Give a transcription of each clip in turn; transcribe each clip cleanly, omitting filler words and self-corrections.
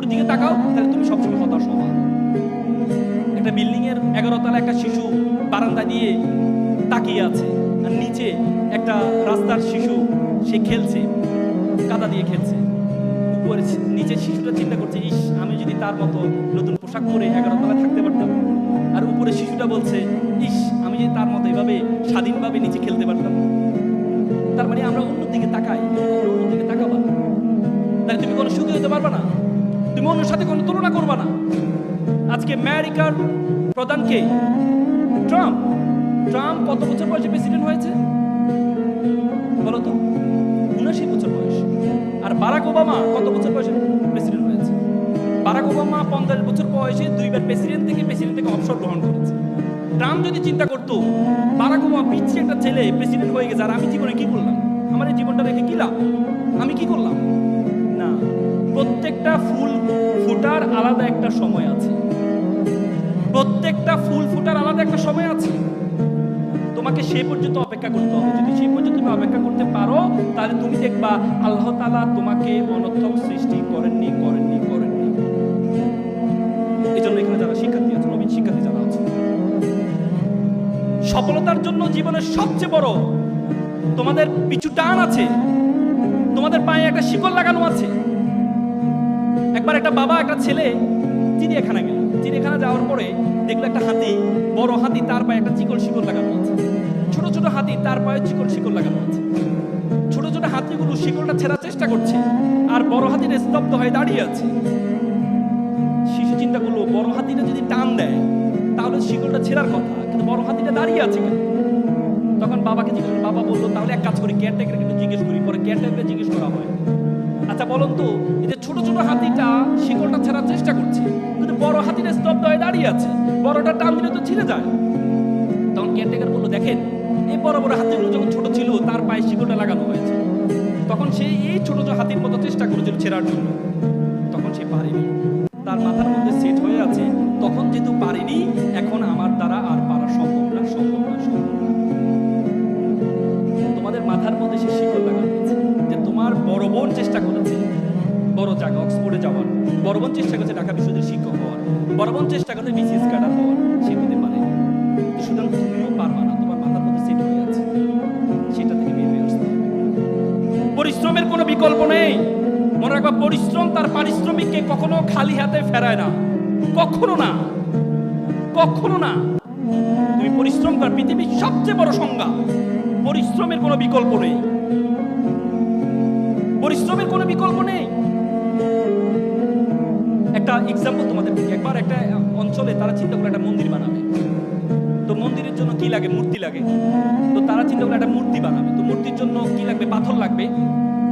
উপরের দিকে তাকাও, তাহলে তুমি সবসময় হতাশ হবা। একটা বিল্ডিং এর 11 তলা একটা শিশু বারান্দা দিয়ে তাকিয়ে আছে, আর নিচে একটা রাস্তার শিশু সে খেলছে, কাদা দিয়ে খেলছে। উপরে নিচের শিশুটা চিন্তা করছে, ইস আমি যদি তার মতো নতুন পোশাক পরে 11 তলায় থাকতে পারতাম। আর উপরে শিশুটা বলছে, ইস আমি যদি তার মতো এভাবে স্বাধীনভাবে নিচে খেলতে পারতাম। তার মানে আমরা অন্যদিকে তাকাই, অন্যদিকে তাকাবা না, তাহলে তুমি কোনো সুখী হতে পারবা না, তুমি অন্যের সাথে কোনো তুলনা করবা না। আজকে আমেরিকার প্রধানকে ট্রাম্প, ট্রাম্প কত বছর বয়সে প্রেসিডেন্ট হয়েছে বলো তো? 79 বছর বয়স। আর বারাক ওবামা কত বছর বয়সে প্রেসিডেন্ট হয়েছে? বারাক ওবামা 50 বছর বয়সে 2বার প্রেসিডেন্ট থেকে অবসর গ্রহণ করেছে। ট্রাম্প যদি চিন্তা করতো বারাক ওবামা পিছিয়ে একটা ছেলে প্রেসিডেন্ট হয়ে গেছে, আর আমি জীবনে কি করলাম, আমার এই জীবনটা রেখে কি লাভ, আমি কি করলাম? না, প্রত্যেকটা ফুল ফোটার আলাদা একটা সময় আছে, প্রত্যেকটা ফুল ফোটার আলাদা একটা সময় আছে। তোমাকে সেই পর্যন্ত অপেক্ষা করতে হবে। যদি সেই পর্যন্ত তুমি অপেক্ষা করতে পারো, তাহলে তুমি দেখবা আল্লাহ তাআলা তোমাকে অনর্থক সৃষ্টি করেননি। এই জন্য এখানে যারা শিক্ষার্থী আছে, নবীন শিক্ষার্থী যারা আছে, সফলতার জন্য জীবনের সবচেয়ে বড় তোমাদের পিছু টান আছে, তোমাদের পায়ে একটা শিকল লাগানো আছে। একবার একটা বাবা একটা ছেলে চিড়িয়াখানা গেল, চিড়িয়াখানা যাওয়ার পরে দেখলো একটা হাতি, বড় হাতি, তার পায়ে একটা শিকল লাগানো আছে। ছোট ছোট হাতি তার পায়ে শিকল লাগানো আছে। ছোট ছোট হাতিগুলো শিকলটা ছেড়ার চেষ্টা করছে, আর বড় হাতিটা স্তব্ধ হয়ে দাঁড়িয়ে আছে। শিশু চিন্তা করলো, বড় হাতিটা যদি টান দেয় তাহলে শিকলটা ছেড়ার কথা, কিন্তু বড় হাতিটা দাঁড়িয়ে আছে কেন? তখন বাবাকে জিজ্ঞেস, বাবা বললো তাহলে এক কাজ করি, কেয়ারটেকারকে একটু জিজ্ঞেস করি। পরে কেয়ারটেকারকে জিজ্ঞেস করা হয়, আচ্ছা বলুন তো, এই যে ছোট ছোট হাতিটা শিকলটা ছাড়ার চেষ্টা করছে, কিন্তু বড় হাতিটা স্তব্ধ হয়ে দাঁড়িয়ে আছে, বড়টা টান দিলে তো ছিঁড়ে যায়। তখন কেয়ারটেকার বললো, দেখেন এই বড় বড় হাতিগুলো যখন ছোট ছিল তার পায়ে শিকলটা লাগানো হয়েছে, তখন সে এই ছোট ছোট হাতির মতো চেষ্টা করেছিল ছেড়ার জন্য, তখন সে পারেনি। তার মাথার মধ্যে সেট হয়ে আছে, তখন যেহেতু পারিনি, এখন আমার দ্বারা আর পারা সম্ভব না। তোমাদের মাথার মধ্যে সে শিকল লাগানো হয়েছে যে তোমার বড় বোন চেষ্টা করেছে বড় জায়গা অক্সফোর্ডে যাওয়ার, বড় বোন চেষ্টা করেছে ঢাকা বিশ্ববিদ্যালয়ের শিক্ষক হওয়ার, বড় বোন চেষ্টা করেছে বিসিএস ক্যাডার হওয়ার, সে হতে পারেনি। সুতরাং তুমিও পারবা না, তোমার মাথার মধ্যে সেট হয়ে আছে, সেটা থেকে বের হয়ে আসতে হবে। পরিশ্রমের কোনো বিকল্প নেই। মনে রাখবা, পরিশ্রম তার পারিশ্রমিককে কখনো খালি হাতে ফেরায় না, কখনো না। তুমি পরিশ্রম কর, পৃথিবীর সবচেয়ে বড় সংজ্ঞা। পরিশ্রমের কোনো বিকল্প নেই, পরিশ্রমের কোনো বিকল্প নেই। একটা এক্সাম্পল তোমাদের দিকে, একবার একটা অঞ্চলে তারা চিন্তা করে একটা মন্দির বানাবে। তো মন্দিরের জন্য কি লাগে? মূর্তি লাগে। তো তারা চিন্তা করে একটা মূর্তি বানাবে। তো মূর্তির জন্য কি লাগবে? পাথর লাগবে।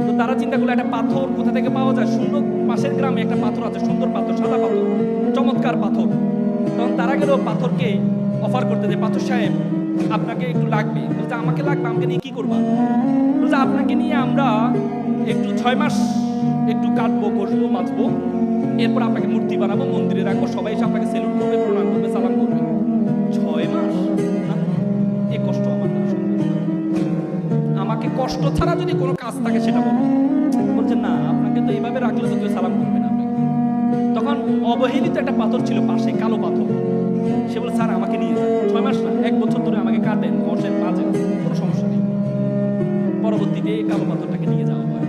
তো তারা চিন্তা করলো একটা পাথর কোথা থেকে পাওয়া যায়? সুন্দর পাশের গ্রামে একটা পাথর আছে, সুন্দর পাথর, সাদা পাথর, চমৎকার পাথর। তখন তারা গেল পাথরকে অফার করতে, যে পাথর সাহেব আপনাকে একটু লাগবে। বলছে আমাকে লাগবে, আমাকে নিয়ে কি করবা? বলছে আপনাকে নিয়ে আমরা একটু 6 মাস একটু কাটবো, কষবো, মাছবো, এরপর আপনাকে মূর্তি বানাবো, মন্দিরে রাখবো, সবাই এসে আপনাকে সেলুট করবে, প্রণাম করবে, সালাম করবে। 6 মাস? এ কষ্ট আমার দ্বারা সম্ভব না। আমাকে কষ্ট ছাড়া যদি কোনো কাজ থাকে সেটা বলবো। বলছে না, আপনাকে তো এইভাবে রাখলে তো কেউ সালাম করবে না আপনাকে। তখন অবহেলিত একটা পাথর ছিল পাশে, কালো পাথর। সে বলে, স্যার আমাকে নিয়ে যান, 6 মাস না, 1 বছর ধরে আমাকে কাটেন, কষেন, মাজেন, কোনো সমস্যা নেই। পরবর্তীতে কালো পাথরটাকে নিয়ে যাওয়া হয়।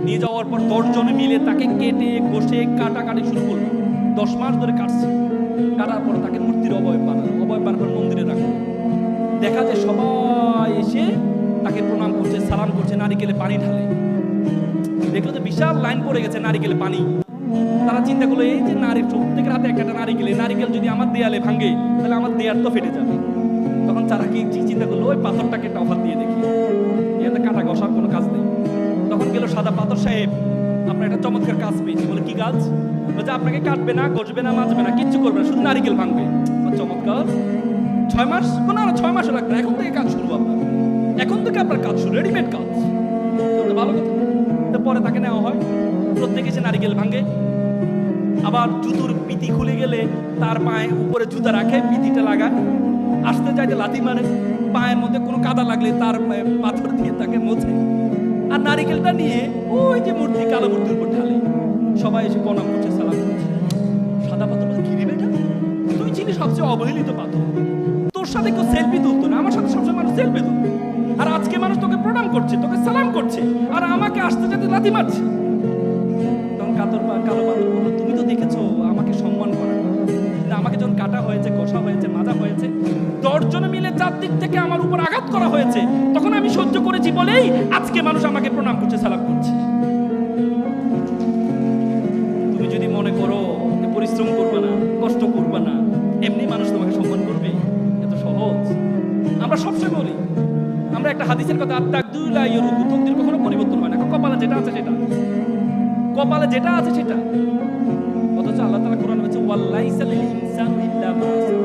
নিয়ে যাওয়ার পর 10 জনে মিলে তাকে কেটে ঘষে কাটাকাটি শুরু করলো। 10 মাস ধরে কাটছে। কাটার পর তাকে মূর্তির অবয়ব বানানোর মন্দিরে রাখলো। দেখা যায় সবাই এসে তাকে প্রণাম করছে, সালাম করছে, নারিকেলে পানি ঢালে। দেখলো যে বিশাল লাইন পড়ে গেছে নারিকেলে পানি। তারা চিন্তা করলো, এই যে প্রত্যেকের হাতে একটা নারিকেল যদি আমার দেয়ালে ভাঙে তাহলে আমার দেয়াল তো ফেটে যাবে। তখন তারা কি চিন্তা করলো, ওই পাথরটাকে একটা অফার দিয়ে দেখি, এখানে কাটা ঘষার কোনো কাজ নেই। তখন গেল সাদা পাথর সাহেব, আপনার একটা চমৎকার কাজ পেয়েছি। বলে কি কাজ? বলছে আপনাকে কাটবে না, ঘষবে না, মাজবে না, কিচ্ছু করবে না, শুধু নারিকেল ভাঙবে। চমৎকার। 6 মাস? না, 6 মাসও লাগবে না, এখন থেকে কাজ শুরু। এখন থেকে আপনার কাজ শুরু, রেডিমেড কাজ। ভালো কথা। তো পরে তাকে নেওয়া হয়, প্রত্যেকে এসে নারিকেল ভাঙে। আবার জুতোর পিতি খুলে গেলে তার পায়ে উপরে জুতা রাখে, পিতিটা লাগায়, আসতে চাইতে লাথি মারে, পায়ের মধ্যে কোনো কাদা লাগলে তার পাথর দিয়ে তাকে মোছে, আর নারিকেলটা নিয়ে ওই যে মূর্তি, কালো মূর্তির উপর ঢালে। সবাই এসে প্রণাম করছে, সালাম করছে। সাদা পাথর বলে, কি রে বেটা, তুই ছিলি সবচেয়ে অবহেলিত পাথর, তোর সাথে কেউ সেলফি তুলতো না, আমার সাথে সবসময় মানুষ সেলফি তুলতো, আর আজকে মানুষ তোকে প্রণাম করছে, তোকে সালাম করছে, আর আমাকে আসতে যেতে লাথি মারছে। তখন কালো পাথর বললো, তুমি তো দেখেছো আমাকে সম্মান করার, আমাকে যখন কাটা হয়েছে, কষা হয়েছে, মাজা হয়েছে, 10 জনে মিলে 4 দিক থেকে আমার উপর আঘাত করা হয়েছে, তখন আমি সহ্য করেছি বলেই আজকে মানুষ আমাকে প্রণাম করছে, সালাম করছে। তুমি যদি মনে করো যে পরিশ্রম করবে না, কষ্ট করবে না, এমনি মানুষ তোমাকে সম্মান করবে, এত সহজ? আমরা সবসময় বলি, আমরা একটা হাদিসের কথা, আত্তাকদুলা ইউরুদু, তকদির কখনো পরিবর্তন হয় না, কপালে যেটা আছে সেটা, কপালে যেটা আছে সেটা। অথচ আল্লাহ তাআলা কোরআনে বলেছে, ওয়াল্লাইসা লিল ইনসানি ইল্লা মা সা।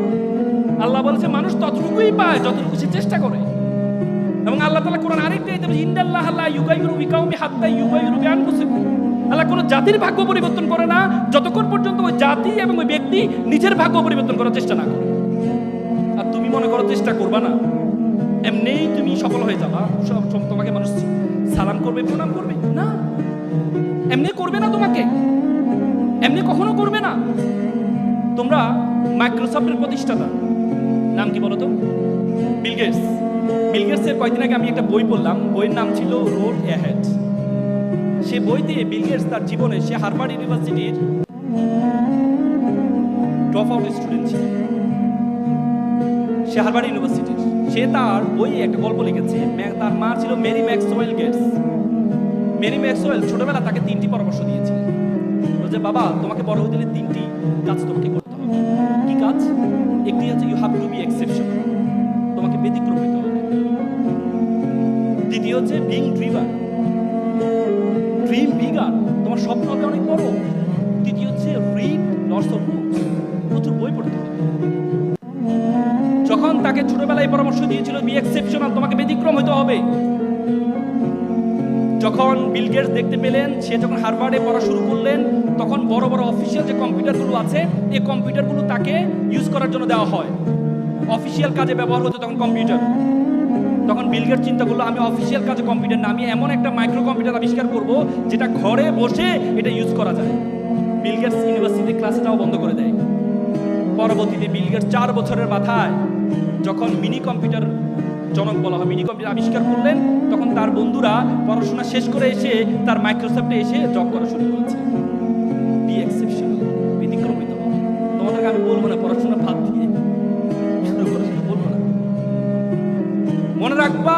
আল্লাহ বলেছে মানুষ ততটুকুই পায় যতটুকু সে চেষ্টা করে। এবং আল্লাহ তাআলা কোরআন আরেকটা আয়াতে বলেছে, ইন্নাল্লাহা লা ইউগাইয়িরু বিকাউমি হাত্তা ইউগাইয়িরু বিআনফুসিহিম। আল্লাহ কোনো জাতির ভাগ্য পরিবর্তন করে না যতক্ষণ পর্যন্ত ওই জাতি এবং ওই ব্যক্তি নিজের ভাগ্য পরিবর্তন করার চেষ্টা না করে। আর তুমি মনে করো চেষ্টা করবা না, এমনিই তুমি সফল হয়ে যাবা, সব তোমাকে মানুষ সালাম করবে, প্রণাম করবে না, এমনি করবে না, তোমাকে এমনি কখনো করবে না। তোমরা মাইক্রোসফটের প্রতিষ্ঠাতা নাম কি বলো তো? Bill Gates. বিল গেটসের কয়েকদিন আগে আমি একটা বই পড়লাম, বইয়ের নাম ছিল রোড অ্যাহেড। সে বই দিয়ে বিল গেটস তার জীবনে, সে হার্ভার্ড ইউনিভার্সিটির ড্রপ আউট স্টুডেন্ট ছিল, সে হার্ভার্ড ইউনিভার্সিটির। সে তার বইয়ে একটা গল্প লিখেছে, তার মা ছিল Mary Maxwell Gates. Mary Maxwell ছোটবেলা তাকে 3টি পরামর্শ দিয়েছিল, যে বাবা তোমাকে বড় হয়ে গেলে 3টি কাজ তোমাকে করতে হবে। কি কাজ? একটি হচ্ছে you have to be exceptional, তোমাকে ব্যতিক্রম হতে হবে। দ্বিতীয় হচ্ছে বিং ড্রিভার, ড্রিম বিগার, তোমার স্বপ্ন হবে অনেক বড়। তৃতীয় হচ্ছে রিড লটস অফ বুকস, প্রচুর বই পড়তে হবে। যখন তাকে ছোটবেলায় পরামর্শ দিয়েছিল বি এক্সেপশনাল, তোমাকে ব্যতিক্রম হতে হবে, যখন বিল গেটস দেখতে পেলেন, সে যখন হার্ভার্ডে পড়া শুরু করলেন, তখন বড় বড় অফিসিয়াল যে কম্পিউটারগুলো আছে, এই কম্পিউটারগুলো তাকে ইউজ করার জন্য দেওয়া হয়। অফিসিয়াল কাজে ব্যবহার হতো তখন কম্পিউটার। তখন বিল গেটস চিন্তা করলো, আমি অফিসিয়াল কাজে কম্পিউটার না, আমি এমন একটা মাইক্রো কম্পিউটার আবিষ্কার করব যেটা ঘরে বসে এটা ইউজ করা যায়। বিল গেটস ইউনিভার্সিটি ক্লাসে যাওয়া বন্ধ করে দেয়। পরবর্তীতে বিল গেটস 4 বছরের মাথায় যখন মিনি কম্পিউটার জনক বলা হয়, মিনি কম্পিউটার আবিষ্কার করলেন, তখন তার বন্ধুরা পড়াশোনা শেষ করে এসে তার মাইক্রোসফটে এসে জব করা শুরু করেছে। বি এক্সেপশনাল, ব্যতিক্রম হইতে হবে। তোমাদেরকে আমি বলবো না পড়াশোনা বাদ দিয়ে শুরু করে, সেটা বলবো না। মনে রাখবা,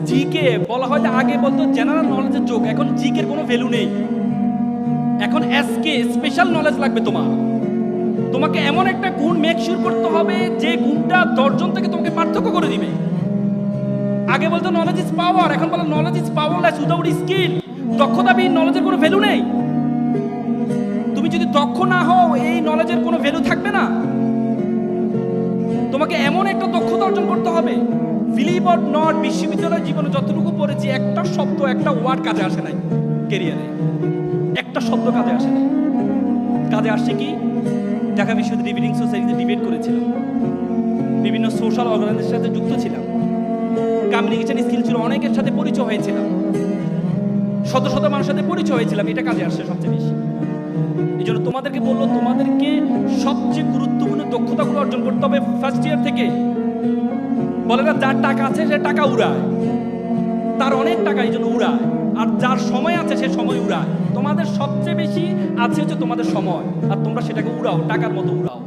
জিকে বলা হয় যে আগে বলতো জেনারেল নলেজের যোগ, এখন জিকের কোনো ভ্যালু নেই, এখন এসকে স্পেশাল নলেজ লাগবে তোমার। তোমাকে এমন একটা গুণ মেক শিওর করতে হবে যে গুণটা 10 জন থেকে তোমাকে পার্থক্য করে দিবে। আগে বলতো নলেজ ইজ পাওয়ার, এখন বলে knowledge is powerless without skill. দক্ষতাবিহীন নলেজের কোনো ভ্যালু নেই। তুমি যদি দক্ষ না হও, এই নলেজের কোনো ভ্যালু থাকবে না। তোমাকে এমন একটা দক্ষতা অর্জন করতে হবে। বিলিভ অর নট, বিশ্ববিদ্যালয় জীবনে যতটুকু পড়েছি, একটা শব্দ, একটা ওয়ার্ড কাজে আসে নাই। ক্যারিয়ারে একটা শব্দ কাজে আসে নাই। কাজে আসছে কি? ঢাকা বিশ্ববিদ্যালয় ডিবেটিং সোসাইটিতে ডিবেট করেছিলাম, বিভিন্ন সোশ্যাল অর্গানাইজেশনের সাথে যুক্ত ছিলাম, কমিউনিকেশন স্কিল ছিল, অনেকের সাথে পরিচয় হয়েছিলাম, শত শত মানুষের সাথে পরিচয় হয়েছিলাম। এটা কাজে আসছে সবচেয়ে বেশি। এই জন্য তোমাদেরকে বললো, তোমাদেরকে সবচেয়ে গুরুত্বপূর্ণ দক্ষতাগুলো অর্জন করতে হবে ফার্স্ট ইয়ার থেকে। বলে না, যার টাকা আছে সে টাকা উড়ায়, তার অনেক টাকা এই জন্য উড়ায়, আর যার সময় আছে সে সময় উড়ায়। তোমাদের সবচেয়ে বেশি আছে হচ্ছে তোমাদের সময়, আর তোমরা সেটাকে উড়াও, টাকার মতো উড়াও।